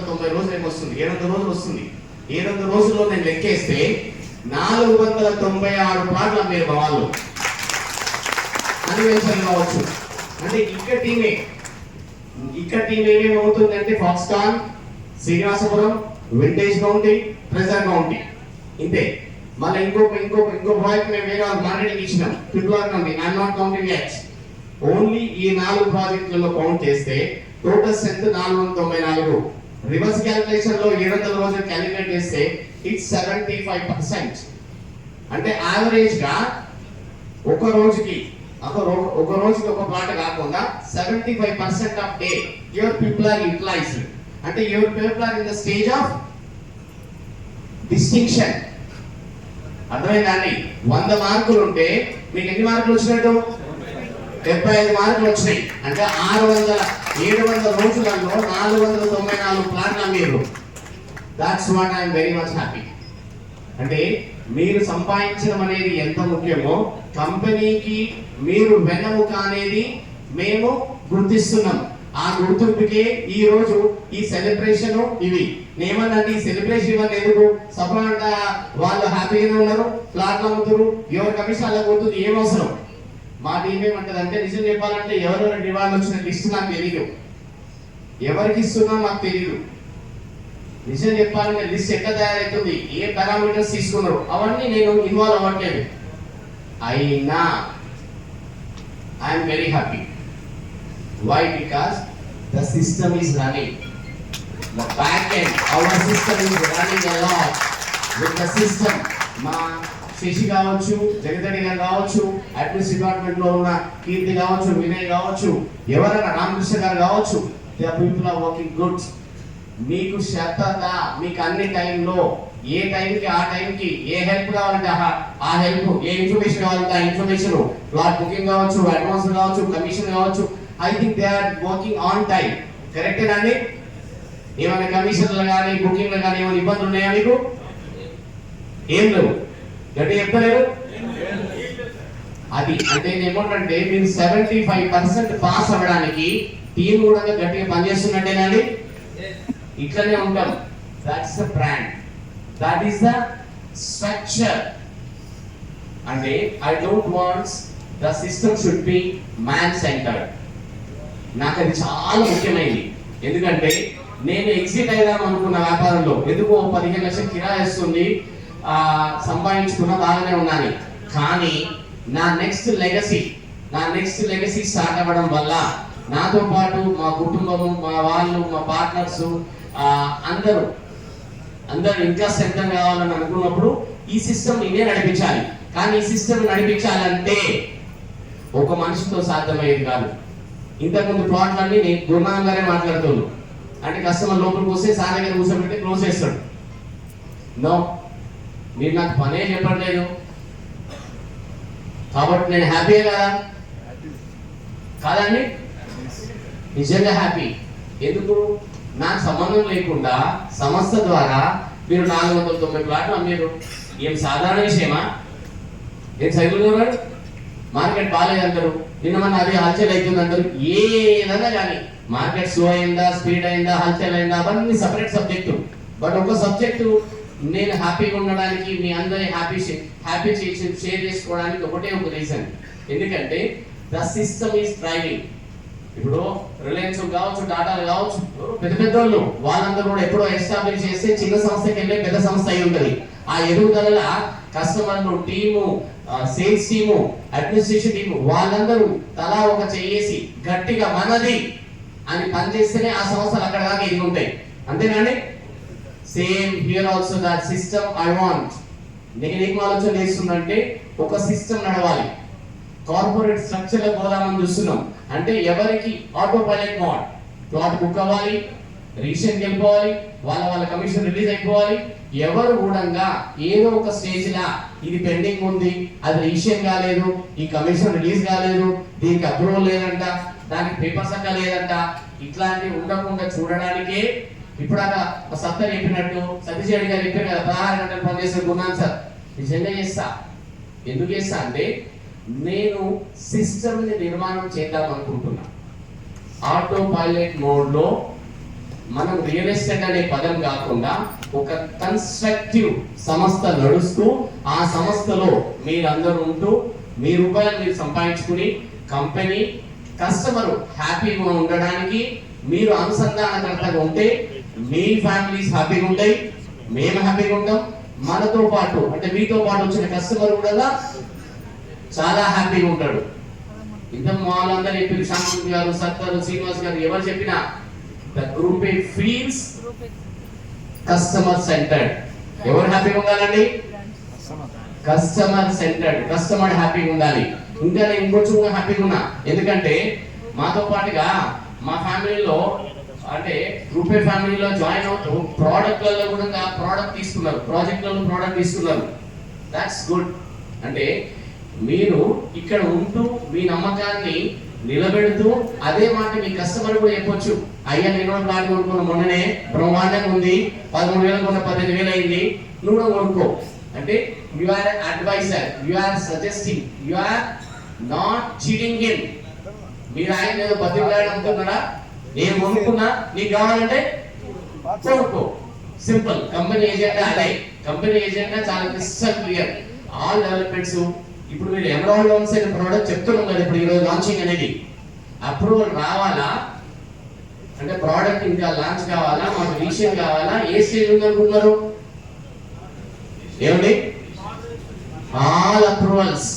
690 రోజులు ఏమొస్తుంది, 700 రోజులు వస్తుంది. 700 రోజుల్లో నేను లెక్కేస్తే 496 ప్లాట్లు అమ్మారు మా వాళ్ళు. అన్వేషణ కావచ్చు. అంటే ఇక్కడ టీం ఏమేమి అవుతుంది అంటే Foxconn, Srinivasapuram, vintage county, treasure county, ఇంతే. మళ్ళీ ఇంకో ప్రాజెక్ట్ మేము వేరే మార్కెటింగ్ ఇచ్చినాం, triple county, I'm not counting yet. Only ఈ 4 ప్రాజెక్టులలో కౌంట్ చేస్తే టోటల్ స్ట్రెంత్ 494. రివర్స్ క్యాలిక్యులేషన్ లో 700 రోజులు క్యాలిక్యులేట్ చేస్తే ఇట్స్ 75%. అంటే యావరేజ్ గా ఒక రోజుకి ఒక ప్లాట్ కాకుండా 75% of the your people are utilized. అంటే your people are in the stage of distinction. అర్థమైందండి? 100 మార్కులు ఉంటే మీకు ఎన్ని మార్కులు వచ్చినట్టు? 75 మార్కులు వచ్చినాయి. అంటే 700 రోజులలో 494 ప్లాట్లు అమ్మారు. That's what I'm very much happy. అంటే మీరు సంపాదించడం అనేది ఎంత ముఖ్యమో కంపెనీకి మీరు వెన్నముక అనేది మేము గుర్తిస్తున్నాం. ఆ గుర్తింపుకే ఈ రోజు ఈ సెలబ్రేషన్. ఇవి నేమన్నంటే ఈ సెలబ్రేషన్ ఇవన్నీ ఎందుకు? సపోర్ట్ వాళ్ళు హ్యాపీగానే ఉన్నారు, ప్లాట్లు అమ్ముతారు, ఎవరి కమిషన్ అలా పోతుంది, ఏం అవసరం. మా టీం ఏమంటది అంటే, నిజం చెప్పాలంటే ఎవరెవరు డిమాండ్ వచ్చిన లిస్ట్ నాకు తెలియదు, ఎవరికి ఇస్తున్నా నాకు తెలియదు. నిజం చెప్పాలంటే లిస్ట్ ఎట్లా తయారవుతుంది, ఏ పారామీటర్స్ తీసుకున్నారు, అవన్నీ నేను ఇన్వాల్వ్ అవ్వట్లేదు. అయినా I'm very happy. Why? Because the system is running. The back end our system is running a lot with the system. మా శశి కావచ్చు, జగదడి గారు కావచ్చు, అడ్మినిస్ డిపార్ట్మెంట్ లో ఉన్న కీర్తి కావచ్చు, వినయ్ కావచ్చు, ఎవరైనా రామకృష్ణ గారు కావచ్చు, the people are working good. మీకు శ్రద్ధగా మీకు అన్ని టైంలో ఏ టైంకి ఆ టైంకి ఏ హెల్ప్ కావాలంటే ఆ హెల్ప్, ఏ ఇన్ఫర్మేషన్ కావాలంటే ఆ ఇన్ఫర్మేషన్, ప్లాట్ బుకింగ్ కావచ్చు, అడ్వాన్స్ కావచ్చు, కమిషన్ కావచ్చు, I think they are working on time. కరెక్టేనా అండి? ఏమైనా కమిషన్లు కానీ బుకింగ్లు కానీ ఏమైనా ఇబ్బందులు ఉన్నాయా మీకు? ఏం లేవు. గట్టి చెప్పలేరు అది. అంటే ఏమంటే మీరు 75% పాస్ అవ్వడానికి టీం కూడా గట్టిగా పనిచేస్తున్నట్టేనండి. ఇట్లనే ఉంటాం. That's the brand, that is the structure. అంటే I don't want the system should be man centred. నాకు అది చాలా ముఖ్యమైనది. ఎందుకంటే నేను ఎగ్జిట్ అయిదాం అనుకున్న వ్యాపారంలో ఎందుకు 15 లక్షలు కిరాయి వస్తుంది, సంపాదించుకున్న బాగానే ఉన్నాను. కానీ నా నెక్స్ట్ లెగసీ స్టార్ట్ అవ్వడం వల్ల నాతో పాటు మా కుటుంబము, మా వాళ్ళు, మా పార్ట్నర్స్ అందరూ ఇంకా స్ట్రెంథన్ కావాలని అనుకున్నప్పుడు ఈ సిస్టమ్ నేనే నడిపించాలి. కానీ ఈ సిస్టమ్ నడిపించాలంటే ఒక మనిషితో సాధ్యమయ్యేది కాదు. ఇంతకుముందు ప్లాట్లన్నీ నేను గురునాథం గారే మాట్లాడుతున్నాను. అంటే కస్టమర్ లోపలికి వస్తే సార్ దగ్గర కూర్చోబెట్టి క్లోజ్ చేస్తాడు. నో, మీరు నాకు పనే చెప్పట్లేదు కాబట్టి నేను హ్యాపీయే కదా? కాదండి? నిజంగా హ్యాపీ. ఎందుకు? నాకు సంబంధం లేకుండా సంస్థ ద్వారా మీరు 490 ప్లాట్లు అమ్మారు. ఏం సాధారణ విషయమా? ఏం చదువుకున్నారు? మార్కెట్ బాగాలేదంటారు, నిన్న మన అది హల్చల్ అవుతుంది అంటారు. ఏదైనా కానీ మార్కెట్ స్లో అయిందా, స్పీడ్ అయిందా, హల్చల్ అయిందా, అవన్నీ సపరేట్ సబ్జెక్టు. బట్ ఒక సబ్జెక్టు నేను హ్యాపీగా ఉండడానికి, మీ అందరి హ్యాపీ షేర్ చేసుకోవడానికి ఒకటే ఒక రీజన్. ఎందుకంటే ద సిస్టమ్ ఈస్ డ్రైవింగ్. ఇప్పుడు రిలయన్స్ కావచ్చు, టాటాలు కావచ్చు, పెద్ద పెద్ద వాళ్ళు వాళ్ళందరూ కూడా ఎప్పుడో ఎస్టాబ్లిష్ చేస్తే చిన్న సంస్థకి వెళ్ళే పెద్ద సంస్థ అయి ఉంటుంది. ఆ ఎదుగుదల కస్టమర్లు, team, sales team, administration team వాళ్ళందరూ తలా ఒక చేసి గట్టిగా మనది అని పనిచేస్తేనే ఆ సంస్థలు అక్కడ దాకా ఎదిగి ఉంటాయి. అంతేనండి? Same here also that system I want. నేను ఏం ఆలోచన చేస్తుందంటే ఒక సిస్టమ్ నడవాలి. కార్పొరేట్ స్ట్రక్చర్ లో పోదామని చూస్తున్నాం. అంటే ఎవరికి auto pilot mode, plot book అవ్వాలి, రిజిస్ట్రేషన్ వెళ్ళిపోవాలి, వాళ్ళ కమిషన్ రిలీజ్ అయిపోవాలి. ఎవరు కూడా ఏదో ఒక స్టేజ్ లా ఇది పెండింగ్ ఉంది, అది రిజిస్ట్రేషన్ కాలేదు, ఈ కమిషన్ రిలీజ్ కాలేదు, దీనికి అప్రూవల్ లేదంట, దానికి పేపర్స్ అక్క లేదంట, ఇట్లాంటివి ఉండకుండా చూడడానికే ఇప్పుడు సత్తా చెప్పినట్టు సతీష్ రెడ్డి గారు చెప్పారు కదా, 16 గంటలు పనిచేసే గున్నాను సార్. నిజంగా చేస్తా. ఎందుకు చేస్తా అంటే నేను సిస్టమ్ ని నిర్మాణం చేద్దాం అనుకుంటున్నా. ఆటో పైలట్ మోడ్ లో మనం రియల్ ఎస్టేట్ అనే పదం కాకుండా ఒక కన్స్ట్రక్టివ్ సంస్థ నడుస్తూ ఆ సంస్థలో మీరందరూ ఉంటూ మీ రూపాయలు మీరు సంపాదించుకుని కంపెనీ కస్టమర్ హ్యాపీగా ఉండడానికి మీరు అనుసంధానకర్తగా ఉంటే మీ ఫ్యామిలీస్ హ్యాపీగా ఉంటాయి, మేము హ్యాపీగా ఉంటాం, మనతో పాటు అంటే మీతో పాటు వచ్చిన కస్టమర్ కూడా చాలా హ్యాపీగా ఉంటాడు. ఇంత వాళ్ళందరూ చెప్పి శాంతి గారు, సత్తరు, శ్రీనివాస్ గారు ఎవరు చెప్పినా the group A feels customer centred. ఎవరు హ్యాపీగా ఉండాలండి? Customer centred. కస్టమర్ హ్యాపీగా ఉండాలి. ఇంకా నేను ఇంకొంచెం హ్యాపీగా ఉన్నా, ఎందుకంటే మాతో పాటుగా మా ఫ్యామిలీలో అంటే గ్రూప్ ఏ ఫ్యామిలీలో జాయిన్ అవుతూ ప్రోడక్ట్లలో కూడా ప్రోడక్ట్ తీసుకున్నారు, ప్రాజెక్ట్లలో ప్రోడక్ట్ తీసుకున్నారు. That's good. అంటే మీరు ఇక్కడ ఉంటూ మీ నమ్మకాన్ని నిలబెడుతూ అదే మాట మీ కస్టమర్ కూడా చెప్పొచ్చు, అయ్యా నేను ప్లాట్ కొనుక్కున్న మొన్ననే బ్రహ్మాండంగా ఉంది, 13,000 కొన్న 15,000 అయింది, నువ్వు కూడా కొనుక్కో అంటే you are adviser, you are suggesting, you are not cheating him. మీరు ఆయన ఏదో బతిలాడి అనుకున్నారా, నేను కొనుక్కున్నా నీకు కావాలంటే కొనుక్కో. సింపుల్. కంపెనీ ఏజెండా అదే. కంపెనీ ఏజెండా చాలా క్రిస్టల్ క్లియర్. ఆల్ డెవలప్మెంట్స్ ఇప్పుడు మీరు ఎమరాల్డ్ లోన్స్ అనే ప్రోడక్ట్ చెప్తున్నాం కదా, ఇప్పుడు ఈరోజు లాంచింగ్ అనేది అప్రూవల్ రావాలా అంటే ప్రోడక్ట్ ఇంకా లాంచ్ కావాలా, మాకు రీషన్ కావాలా, ఏ స్టేజ్ ఉందనుకుంటున్నారు? ఏమండి? All approvals,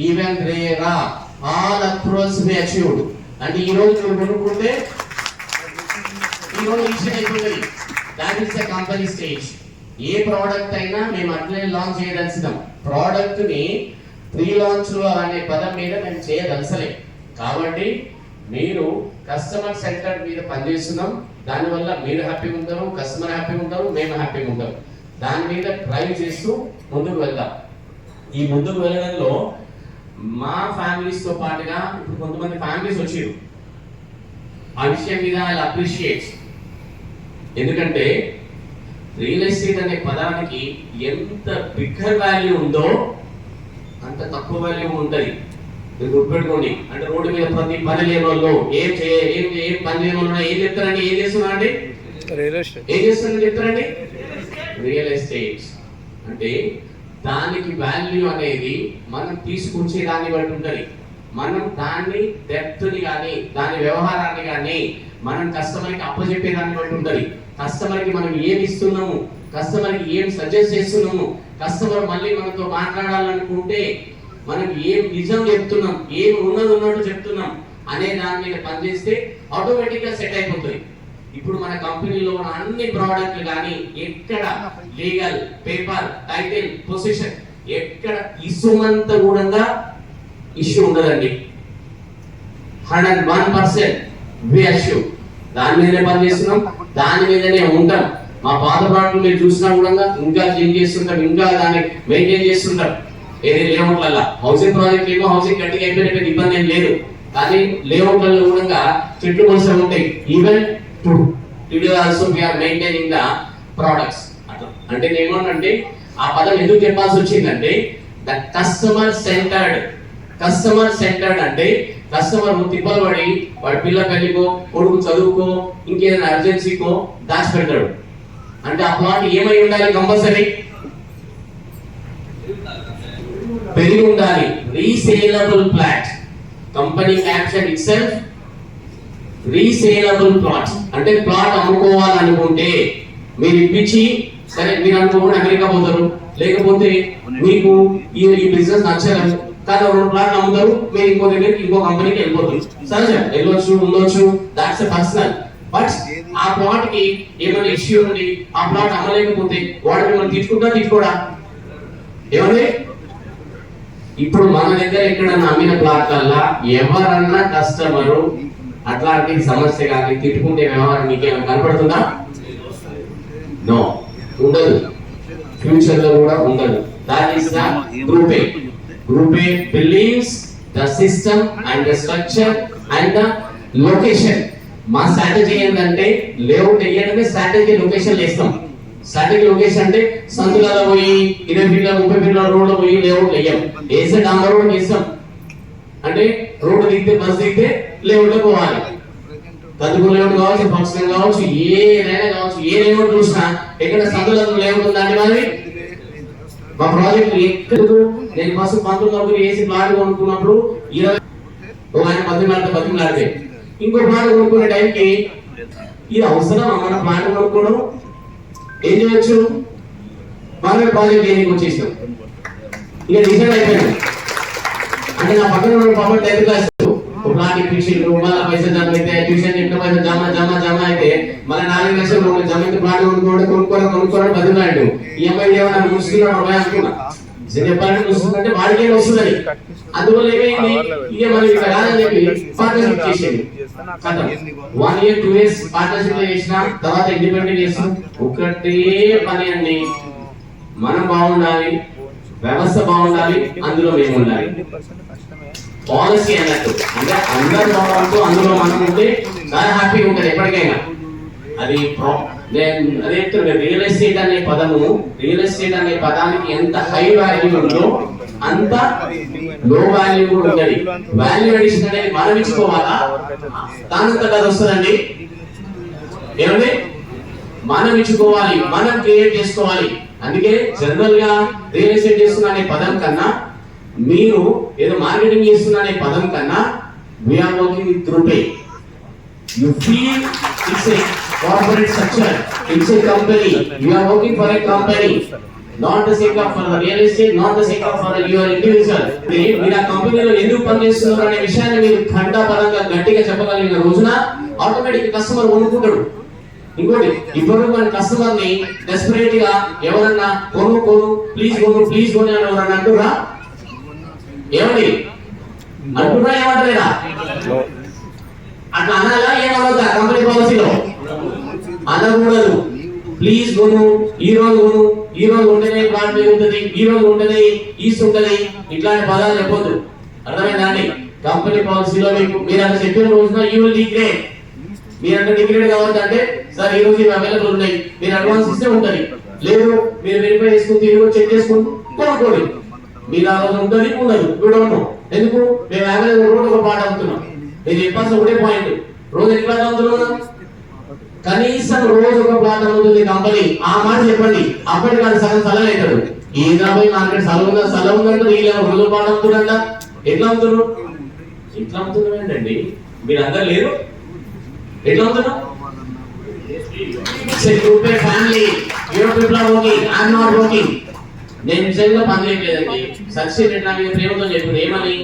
even RERA, all approvals be achieved. అంటే ఈ రోజు మీరు కొనుక్కుంటే ఈ రోజు రీషన్ అయిపోతుంది. That is the company stage. A product అయినా మేము అట్లనే లాంచ్ చేయదలిసినాం. ప్రోడక్ట్ ని ప్రీ లాంచ్ అనే పదం మీద మేము చేయదలసలే. కాబట్టి మీరు కస్టమర్ సెంటర్ మీద పనిచేస్తున్నాం, దానివల్ల మీరు హ్యాపీగా ఉంటారు, కస్టమర్ హ్యాపీగా ఉంటారు, మేము హ్యాపీగా ఉంటాం. దాని మీద డ్రైవ్ చేస్తూ ముందుకు వెళ్దాం. ఈ ముందుకు వెళ్ళడంలో మా ఫ్యామిలీస్ తో పాటుగా ఇప్పుడు కొంతమంది ఫ్యామిలీస్ వచ్చారు. ఆ విషయం మీద ఐ అప్రిషియేట్. ఎందుకంటే రియల్ ఎస్టేట్ అనే పదానికి ఎంత బిగ్గర్ వాల్యూ ఉందో అంత తక్కువ వాల్యూ ఉంటుంది. మీరు గుర్తుపెట్టుకోండి. అంటే రోడ్డు మీద ప్రతి పని లేని వాళ్ళు ఏం పని లేని వాళ్ళు ఏం చెప్తారండి? ఏం చేస్తున్నా అండి? ఏం చేస్తున్నా చెప్తారండి? Real estate. అంటే దానికి వాల్యూ అనేది మనం తీసుకొచ్చే దాన్ని బట్టి ఉంటుంది. మనం దాన్ని డెప్త్ ని కానీ దాని వ్యవహారాన్ని కానీ మనం కస్టమర్కి అప్పచెప్పే దాన్ని బట్టి ఉంటుంది. కస్టమర్కి మనం ఏమి ఇస్తున్నాము, కస్టమర్కి ఏం సజెస్ట్ చేస్తున్నాము, కస్టమర్ మళ్ళీ మనతో మాట్లాడాలనుకుంటే మనకి ఏం నిజం చెప్తున్నాం, ఏం ఉన్నట్టు చెప్తున్నాం అనే దాని మీద పనిచేస్తే ఆటోమేటిక్ గా సెట్ అయిపోతుంది. ఇప్పుడు మన కంపెనీలో ఉన్న అన్ని ప్రోడక్ట్లు కానీ ఎక్కడ లీగల్, పేపర్, టైటిల్, పొజిషన్ ఎక్కడ ఇసుమంత కూడా ఇష్యూ ఉండదండి. 101% వి అష్యూ. దాని మీదనే పనిచేస్తున్నాం, దాని మీదనే ఉంటాం. మా పాత ప్రోడక్ట్లు మీరు చూసినా కూడా ఇంకా క్లీన్ చేస్తుంటాం, ఇంకా దాన్ని మెయింటైన్ చేస్తుంటాం. ఏది లేఅవుట్లలో హౌసింగ్ ప్రాజెక్ట్ ఏమో హౌసింగ్ గట్టిగా అయిపోయిన ఇబ్బంది ఏం లేదు, కానీ లేఅవుట్లలో కూడా చెట్లు మొలసలు ఉంటాయి. Even today also we are maintaining the products. అట్లా అంటే ఏమనంటే ఆ పదం ఎందుకు చెప్పాల్సి వచ్చిందంటే the customer centred. Customer centred అంటే కస్టమర్ తిప్పలు పడి వాడి పిల్ల పెళ్లికో, కొడుకు చదువుకో, ఇంకేదైనా అర్జెన్సీకో దాచిపెడతాడు. అంటే ఆ ప్లాట్ ఏమై ఉండాలి? కంపల్సరీ పెరిగి ఉండాలి. Resaleable plot. Company caption itself resaleable plot. అంటే ప్లాట్ అమ్ముకోవాలనుకుంటే మీరు ఇప్పించి సరే మీరు అనుకోకుండా అమెరికా పోతారు, లేకపోతే మీకు ఈ బిజినెస్ నచ్చలేదు కానీ 2 ప్లాట్లు అమ్ముతారు, మీరు ఇంకో దగ్గరికి ఇంకో కంపెనీకి వెళ్ళిపోతారు. సరే వెళ్ళొచ్చు, ఉండొచ్చు, దాట్స్ పర్సనల్. బట్ ఆ ప్లాట్ కి ఏమైనా ఇష్యూ ఉంది, ఆ ప్లాట్ అమ్మలేకపోతే వాడు మిమ్మల్ని తిట్టుకోడా? ఏమండి? ఇప్పుడు మన దగ్గర ఎక్కడన్నా అమ్మిన ప్లాట్లల్లా ఎవరన్నా కస్టమరు అట్లాంటి సమస్య కానీ తిట్టుకుంటే వ్యవహారం మీకేమైనా కనపడుతుందా? నో, ఉండదు. ఫ్యూచర్ లో కూడా ఉండదు. That is the group A. Group A believes the system and the structure and the location. మా స్ట్రాటజీ ఏంటంటే లేఅవుట్ వేయడమే స్ట్రాటజీ. లొకేషన్ వేస్తాం. స్ట్రాటజీ లొకేషన్ అంటే సందులలో పోయి 20 ఫీట్ల 30 ఫీట్ల రోడ్లో పోయి లేఅవుట్ వేయం. వేసే డాంబర్ రోడ్ వేస్తాం. అంటే రోడ్డు దిగితే బస్ దిగితే లేఅవుట్ లో పోవాలి. కందుకూరు లేఅవుట్ కావచ్చు, ఫంక్షన్ కావచ్చు, ఏదైనా కావచ్చు, ఏ లేఅవుట్ చూసినా ఎక్కడ సందులకు లేఅవుట్ ఉందండి మరి. మా ప్రాజెక్ట్ ఎక్కడ నేను ఫస్ట్ 19 ఏసీ ప్లాట్ కొనుక్కున్నప్పుడు 20 ఆయన 10 ఇంకో ప్లాట్ కొనుక్కునే టైంకి ఇది అవసరం మన ప్లాట్ కొనుక్కోవడం, ఏం చేయొచ్చు మనమే ప్రాజెక్ట్ చేయడానికి వచ్చేసాం. ఇక డిసైడ్ అయిపోయాను. అంటే నా పక్కన ఉన్న పాపం 10th క్లాస్ ప్లాట్ ఇప్పించిండ్రు, మళ్ళీ పైసలు జమ అయితే ట్యూషన్ చెప్పిన పైసలు జమ అయితే మళ్ళీ 4 లక్షలు జమ అయితే ప్లాట్ కొనుక్కోవడం బదులాడు. ఈఎంఐ ఏమన్నా ముస్తున్నాడు అనుకున్నా. చెప్పాలంటే ముస్తుందంటే వాడికే వస్తుందని. అందువల్ల ఏమైంది, ఇక మనం ఇక్కడ రాదని చెప్పి పార్ట్నర్షిప్ చేసేది. 1 year 2 years పార్ట్నర్షిప్ చేసిన తర్వాత ఇండిపెండెంట్ చేస్తాం. ఒకటే పని అండి, మనం బాగుండాలి, వ్యవస్థ బాగుండాలి, అందులో మేము ఉండాలి. పాలసీ అన్నట్టు అంటే అందరు బాగుంటూ అందులో మనం ఉంటే చాలా హ్యాపీగా ఉంటుంది ఎప్పటికైనా. అది అదే రియల్ ఎస్టేట్ అనే పదము, రియల్ ఎస్టేట్ అనే పదానికి ఎంత హై వాల్యూ ఉందో అంత లో వాల్యూ కూడా ఉంటది. వాల్యూ అడిషన్ అనేది మనం ఇచ్చుకోవాలా, దానంతట అది వస్తుందండి. ఏమండి, మనం ఇచ్చుకోవాలి, మనం క్రియేట్ చేసుకోవాలి. అందుకే జనరల్ గా రియల్ ఎస్టేట్ చేస్తున్నా అనే పదం కన్నా, మీరు ఏదో మార్కెటింగ్ చేస్తున్నా అనే పదం కన్నా, we are working with RuPay. You feel it's a corporate structure, it's a company, you are working for a company, not the sake of for the real estate, not the sake of for your individual. మీరు ఆ కంపెనీలో ఎందుకు పనిచేస్తున్నారు అనే విషయాన్ని మీరు ఖండాపరంగా గట్టిగా చెప్పగలిగిన రోజున ఆటోమేటిక్ కస్టమర్ కొనుక్కుంటాడు. ఇంకోటి, ఇప్పుడు మన కస్టమర్ ని డెస్పరేట్ గా ఎవరన్నా కొను ప్లీజ్ కొను అని ఎవరన్నా అంటురా? ఏమండి అంటురా? ఏమంటారా? అట్లా అనాలా? ఏమవుతా కంపెనీ పాలసీలో అనకూడదు. ప్లీజ్ కొను, ఈ రోజు ఉంటేనే ప్లాట్ పెరుగుతుంది, ఈ రోజు ఉంటేనే ఈస్ట్ ఉంటది, ఇట్లాంటి పదాలు చెప్పొద్దు. అర్థమైందండి? కంపెనీ పాలసీలో మీరు అట్లా చెప్పిన రోజున యూ విల్ డిగ్రేడ్. మీరు అంటే డిగ్రేడ్ కావద్దు అంటే, సార్ ఈ రోజు ఇవి అవైలబుల్ ఉన్నాయి, మీరు అడ్వాన్స్ ఇస్తే ఉంటది, లేదు మీరు వెరిఫై చేసుకుని తిరిగి చెక్ చేసుకుని కొనుక్కోండి. మీరు ఆ రోజు ఉంటుంది, ఉండదు, చూడను. ఎందుకు? మేము అవైలబుల్ రోడ్ ఒక పాట అవుతున్నాం. ఇది చెప్పాల్సిన ఒకటే పాయింట్, రోజు ఎన్ని ప్లాట్ అమ్ముతున్నాం? కనీసం రోజు ఒక ప్లాట్ అమ్ముతుంది కంపెనీ. ఆ మాట చెప్పండి, అప్పటికి అది సగం స్థలం అవుతాడు. ఈ 50 మార్కెట్ స్థలం ఉందంటే వీళ్ళు రోజు ప్లాట్ అమ్ముతుందంట. ఎట్లా అమ్ముతున్నారు ఏంటండి? మీరు అందరు లేరు, ఎట్లా అమ్ముతున్నాం? Family I'm not working. నేను నిజంగా పని చేయట్లేదండి. సక్సెస్ ఎట్లా మీద ప్రేమతో చెప్పారు. ఏమని?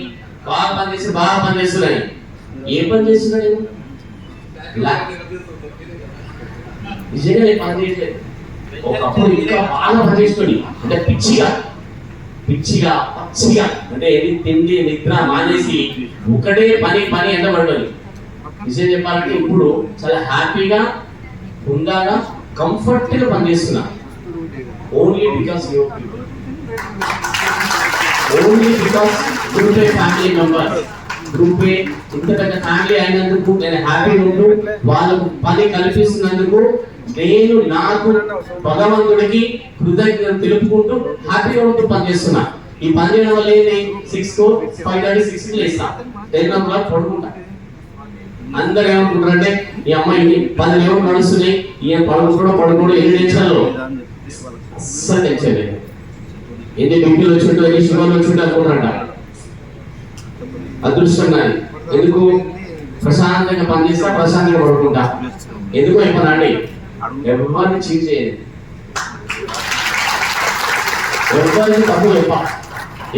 బాగా పనిచేస్తున్నాయి. ఏ పని చేస్తున్నాడు? నిజంగా నేను పని చేయట్లేదు. ఒకప్పుడు ఇంకా బాగా పనిచేస్తుంది, అంటే పిచ్చిగా అంటే తిండి నిద్ర మానేసి ఒకటే పని ఎంత పడుతుంది. నిజం చెప్పాలంటే ఇప్పుడు చాలా హ్యాపీగా ఉండాగా కంఫర్ట్ గా పనిచేస్తున్నా. Only because group A family member, group A ఇంత పెద్ద ఫ్యామిలీ అయినందుకు నేను హ్యాపీగా ఉంటూ వాళ్ళకు పని కల్పిస్తున్నందుకు నేను నాకు భగవంతుడికి కృతజ్ఞతలు తెలుపుకుంటూ హ్యాపీగా ఉంటూ పనిచేస్తున్నా. ఈ పని చేయడం వల్ల ఏంటి? 5:30-6 లేస్తా, 10 o'clock పడుకుంటా. అందరు ఏమనుకుంటారంటే ఈ అమ్మాయి 10 లేవులు నడుస్తున్నాయి, ఈయన పడుకోవడం ఎన్ని టెన్షన్లు. అస్సలు టెన్షన్ లేదు. ఎన్ని బిగ్గులు వచ్చింటో, ఎన్ని షుగర్లు వచ్చింటో అనుకుంటారంట. అదృష్టం నాది. ఎందుకు? ప్రశాంతంగా పనిచేస్తా, ప్రశాంతంగా పడుకుంటా. ఎందుకు అయిపోయినండి? ఎవరిని చీట్ చేయదు, ఎవరికి తప్పు చెప్ప,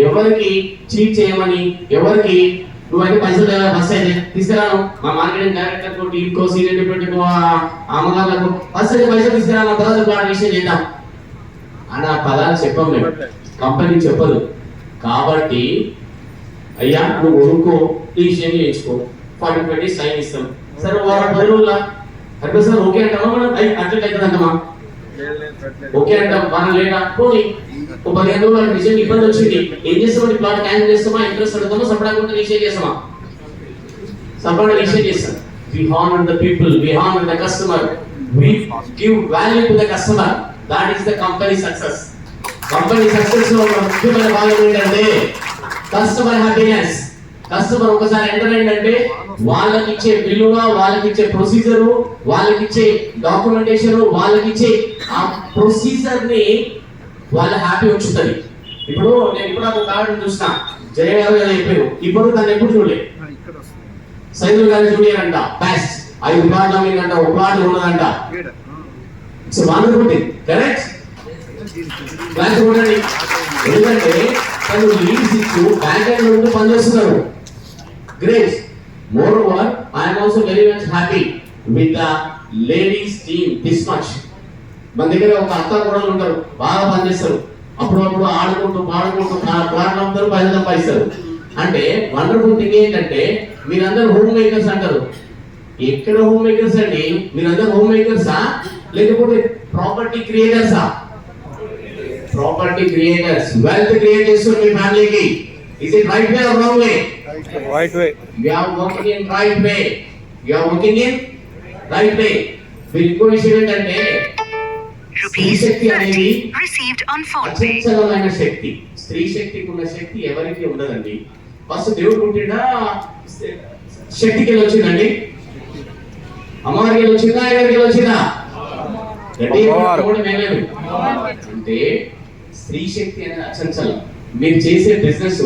ఎవరికి చీట్ చేయమని, ఎవరికి నువ్వైతే పైసలు ఫస్ట్ అయితే తీసుకురాను మా మార్కెటింగ్ డైరెక్టర్ తో టీంకో సీనియర్ డిప్యూటీకో అమ్మగారులకు ఫస్ట్ అయితే పైసలు తీసుకురాను, తర్వాత ప్లాట్ విషయం చేద్దాం అని ఆ పదాలు చెప్పాం మేము. కంపెనీ చెప్పదు. కాబట్టి అయ్యా నువ్వు కొనుక్కో, రిజిస్ట్రేషన్ చేయించుకో, 40-20 సైన్ ఇస్తాం. సరే వారం 10 రోజుల అట్లా సార్ ఓకే అంటామా? మనం అట్లా అవుతుందంటామా? ఓకే అంటాం. మనం లేదా పోనీ 15 రోజులు నిజంగా ఇబ్బంది వచ్చింది, ఏం చేస్తామంటే ప్లాట్ క్యాన్సిల్ చేస్తామా, ఇంట్రెస్ట్ అడుగుతామా, సపరేట్ రిజిస్టర్ చేస్తామా? సపరేట్ రిజిస్టర్ చేస్తాం. We honor the people, we honor the customer, we give value to the customer. That is the company success. Company success లో ముఖ్యమైన భాగం ఏంటంటే కస్టమర్ హ్యాపీనెస్. కస్టమర్ ఒకసారి enter అయిందంటే వాళ్ళకి ఇచ్చే విలువ, వాళ్ళకి ఇచ్చే ప్రొసీజరు, వాళ్ళకి ఇచ్చే డాక్యుమెంటేషన్, వాళ్ళకి ఇచ్చే ఆ ప్రొసీజర్ ని వాళ్ళ హ్యాపీ ఉంచుతుంది. ఇప్పుడు నేను ఇప్పుడు ఒక కార్డు చూసిన జయ గారు చెప్పారు, ఇప్పుడు తను ఎప్పుడు చూడలేదు. సైదుల్ గారి జూనియర్ అంట, బెస్ట్ 5 ప్లాట్లు అమ్మిందంట, 1 ప్లాట్ ఉన్నదంట. It's wonderful thing, correct? Class చూడండి, ఎందుకంటే తను లీడ్స్ ఇచ్చి బ్యాంక్ అండ్ ఉంటూ పనిచేస్తున్నారు. Great. Moreover I'm also very much happy with the ladies team this much. మన దగ్గర ఒక అత్త కూడా ఉంటారు, బాగా పనిచేస్తారు, అప్పుడప్పుడు ఆడుకుంటూ పాడుకుంటూ ప్లాట్లు అమ్ముతారు, పైసలు సంపాదిస్తారు. అంటే వండర్ఫుల్ థింగ్ ఏంటంటే మీరందరూ హోమ్ మేకర్స్ అంటారు. ఎక్కడ హోమ్ మేకర్స్ అండి? మీరందరూ హోమ్ మేకర్సా లేకపోతే ప్రాపర్టీ క్రియేటర్సా? ప్రాపర్టీ క్రియేటర్స్, వెల్త్ క్రియేట్ చేస్తున్నారు మీ ఫ్యామిలీకి. Is it right way or wrong way? Right way. You are working in right way. You are working in right way. ఇంకో విషయం ఏంటంటే స్త్రీ శక్తి అనేది అచంచలమైన శక్తి. స్త్రీ శక్తికి ఉన్న శక్తి ఎవరికి ఉండదండి. ఫస్ట్ దేవుడు పుట్టినా శక్తికి వెళ్ళి వచ్చిందండి, అమ్మవారికి వెళ్ళి వచ్చిందా, ఎవరికి వచ్చిందా? అంటే స్త్రీ శక్తి అనేది అచంచలం. మీరు చేసే బిజినెస్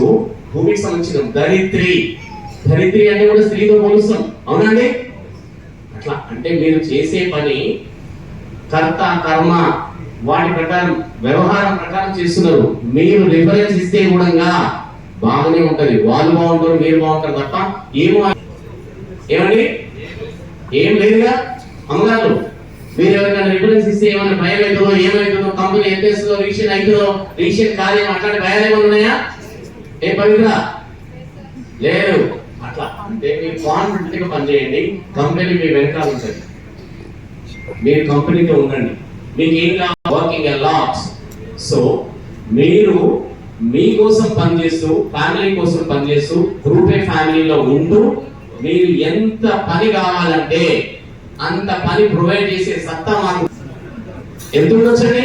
భూమికి సంబంధించిన ధరిత్రి. ధరిత్రి అంటే కూడా స్త్రీతో పోలుస్తాం, అవునండి? అట్లా అంటే మీరు చేసే పని కర్త కర్మ వాటి ప్రకారం వ్యవహారం ప్రకారం చేస్తున్నారు. మీరు రిఫరెన్స్ ఇస్తే కూడా బాగానే ఉంటది, వాళ్ళు బాగుంటారు, మీరు బాగుంటారు తప్ప ఏమండి ఏం లేదుగా. అమ్మగారు మీరు ఎవరికైనా రిఫరెన్స్ ఇస్తే ఏమైనా భయం అవుతుందో, ఏమవుతుందో, కంపెనీ ఎంత వేస్తుందో, రిజిస్ట్రేషన్ అవుతుందో, రిజిస్ట్రేషన్ కార్యం అట్లాంటి భయాలు ఏమైనా ఉన్నాయా? ఏం పవిత్ర లేదు. అట్లా అంటే మీరు కాన్ఫిడెంట్ గా పనిచేయండి, కంపెనీ మీ వెనకాల ఉంటుంది. మీరు కంపెనీతో ఉండండి, మీకు ఏం కావాలి? Working a lot. సో మీరు మీకోసం పనిచేస్తూ, ఫ్యామిలీ కోసం పనిచేస్తూ, గ్రూప్ ఏ ఫ్యామిలీలో ఉంటూ మీరు ఎంత పని కావాలంటే అంత పని ప్రొవైడ్ చేసే సత్తా మాకు ఎంత ఉండొచ్చండి.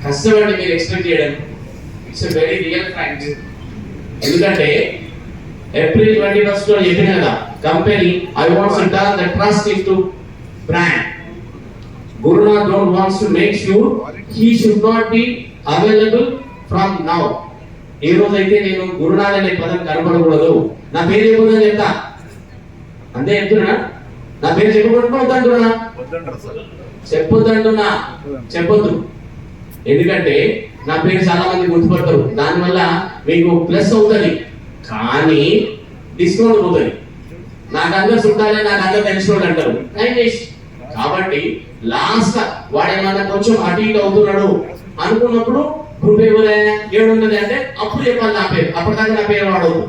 కష్టపడి మీరు ఎక్స్పెక్ట్ చేయడం it's a very real fact. ఎందుకంటే ఏప్రిల్ 21 లో చెప్పిన కదా, company I wants to turn the trust into brand. Gurunath don't wants to make sure he should not be available from now. ఏ రోజైతే నేను గురునాథ్ అనే పదం కనపడకూడదు, నా పేరు చెప్పొద్దని చెప్తా, అంతే చెప్తున్నా. నా పేరు చెప్పకూడదు అంటున్నా, చెప్పొద్దంటున్నా, చెప్పొద్దు. ఎందుకంటే నా పేరు చాలా మంది గుర్తుపడతారు, దానివల్ల మీకు ప్లస్ అవుతుంది కానీ డిస్కౌంట్ పోతుంది. నాకందరూ చుట్టాలే, నాకందరూ తెలిసిన అంటారు, టైం వేస్ట్. కాబట్టి లాస్ట్ వాడేమన్నా కొంచెం అటు ఇటు అవుతున్నాడు అనుకున్నప్పుడు గ్రూప్ ఏడున్నది అంటే అప్పుడు చెప్పాలి నా పేరు, అప్పటిదాకా నా పేరు వాడవద్దు.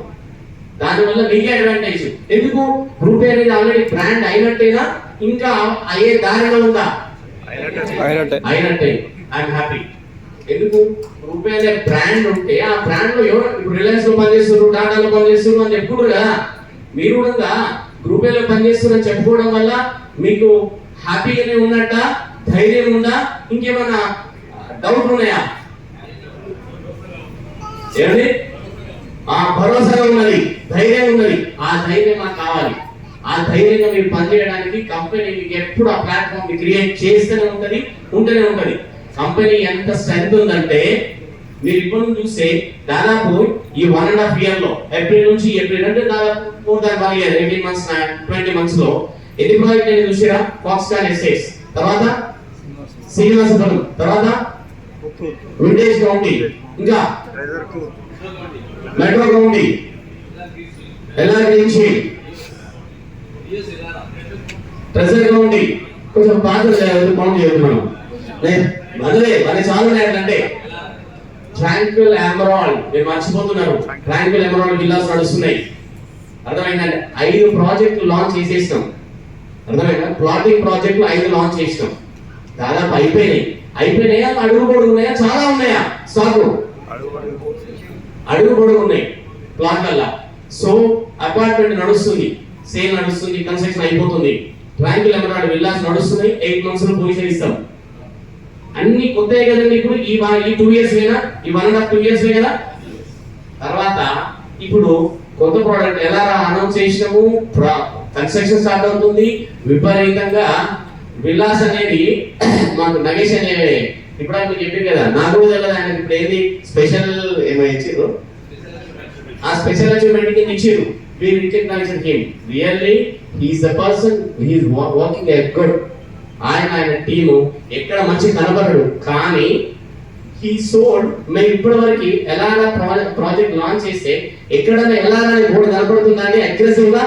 దానివల్ల మీకే అడ్వాంటేజ్. ఎందుకు? గ్రూప్ అనేది ఆల్రెడీ బ్రాండ్ అయినట్టేనా, ఇంకా అయ్యే దారిలో ఉందా? అయినట్టే. I'm happy. ఎందుకు? గ్రూప్ అనే బ్రాండ్ ఉంటే ఆ బ్రాండ్ లో ఎవరు ఇప్పుడు రిలయన్స్ లో పనిచేస్తున్నారు, టాటాలో పనిచేస్తున్నారు అని చెప్పుకుంటారు కదా, మీరు కూడా గ్రూప్ ఏలో పనిచేస్తున్నారని చెప్పుకోవడం వల్ల మీకు హ్యాపీగానే ఉన్నట్ట, ధైర్యం ఉందా, ఇంకేమన్నా డౌట్ ఉన్నాయా? ఏమండి? ఆ భరోసా ఉన్నది, ధైర్యం ఉన్నది. ఆ ధైర్యం నాకు కావాలి. ఆ ధైర్యంగా మీరు పనిచేయడానికి కంపెనీ మీకు ఎప్పుడు ఆ ప్లాట్ఫామ్ క్రియేట్ చేస్తూనే ఉంటది, ఉంటూనే ఉంటది. కంపెనీ ఎంత స్ట్రెంత్ ఉందంటే మీరు ఇప్పుడు చూస్తే దాదాపు ఈ 1.5 year లో ఏప్రిల్ నుంచి ఏప్రిల్ అంటే దాదాపు more than 1 year 18 months 20 months లో ఎన్ని ప్రాజెక్ట్ నేను చూసారా? ఫాక్స్కాన్ ఎస్టేట్స్, తర్వాత శ్రీనివాసపురం, తర్వాత వింటేజ్ కౌంటీ, ఇంకా మెట్రో కౌంటీ, ఎల్ఆర్ నుంచి ట్రెజర్ కౌంటీ, కొంచెం పాత కౌంటీ చెప్తున్నాను అదే మరి చాలా ఏంటంటే ట్రాంక్విల్ ఎమరాల్డ్, మీరు మర్చిపోతున్నారు. ట్రాంక్విల్ ఎమరాల్డ్ విల్లాస్ నడుస్తున్నాయి, అర్థమైందంటే 5 ప్రాజెక్టులు లాంచ్ చేసేసినాం, అర్థమైందా? ప్లాటింగ్ ప్రాజెక్టులు 5 లాంచ్ చేసినాం, దాదాపు అయిపోయినాయా? అడుగు పొడుగు ఉన్నాయా? చాలా ఉన్నాయా? స్టాక్ అడుగు పొడుగు ఉన్నాయి ప్లాట్లల్లా. సో అపార్ట్మెంట్ నడుస్తుంది, సేల్ నడుస్తుంది, కన్స్ట్రక్షన్ అయిపోతుంది. ట్రాంక్విల్ ఎమరాల్డ్ విల్లాస్ నడుస్తున్నాయి, 8 months లో పొజిషన్ ఇస్తాం. అన్ని కొత్తగా కదండి. ఇప్పుడు ఈ 2 years వేనా, ఈ 1.5 2 years కదా. తర్వాత ఇప్పుడు కొత్త ప్రోడక్ట్ ఎలా అనౌన్స్ చేసినాము, కన్స్ట్రక్షన్ స్టార్ట్ అవుతుంది, విపరీతంగా విలాస్ అనేది మాకు నగేష్ అనే ఇప్పుడు మీకు చెప్పింది కదా, నాకు కూడా తెలియదు ఆయన ఇప్పుడు ఏంది స్పెషల్ ఏమో ఇచ్చారు, ఆ స్పెషల్ అచీవ్మెంట్ కింద ఇచ్చారు. We recognize him. Really, he is the person. He is working a good. ఆయన టీము ఎక్కడ మంచి కనబడడు, కానీ he sold. మేము ఇప్పటివరకు ఎలాగా ప్రాజెక్ట్ లాంచ్ చేస్తే ఎక్కడైనా ఎలాగా బోర్డు కనపడుతుందా అని అగ్రెసివ్ గా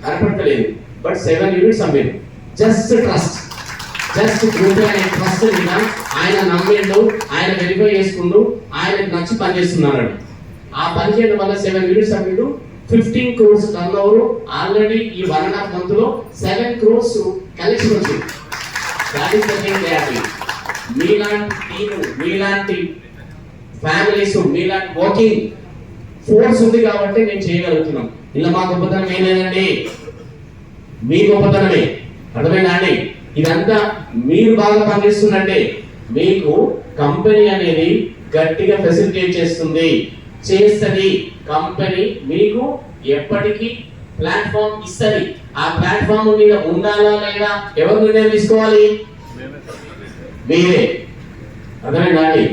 కనపడలేదు. బట్ 7 యూనిట్స్ అమ్మారు. జస్ట్ ట్రస్ట్, జస్ట్ గ్రూప్ అనే ట్రస్ట్ మీద ఆయన నమ్మిండు, ఆయన వెరిఫై చేసుకుంటూ ఆయనకు నచ్చి పనిచేస్తున్నాడు. ఆ పని చేయడం వల్ల 7 యూనిట్స్ అమ్మిండు, 15 crores టర్న్ ఓవర్. ఆల్రెడీ ఈ 1.5 month లో 7 crores కలెక్షన్ వచ్చింది. That is the thing they are doing. మీలాంటి టీము, మీలాంటి ఫ్యామిలీస్, మీలాంటి వర్కింగ్ ఫోర్స్ ఉంది కాబట్టి మేము చేయగలుగుతున్నాం. ఇలా మా గొప్పతనం ఏం లేదండి, మీ గొప్పతనమే. అర్థమైందా అండి? ఇదంతా మీరు బాగా పనిచేస్తున్నట్టే మీకు కంపెనీ అనేది గట్టిగా ఫెసిలిటేట్ చేస్తుంది, చేస్తుంది. కంపెనీ మీకు ఎప్పటికీ ప్లాట్ఫామ్ ఇస్తుంది. ఆ ప్లాట్ఫామ్ మీద ఉండాలా లేదా ఎవరు నిర్ణయం తీసుకోవాలి? మీరే. అర్థమైందా అండి?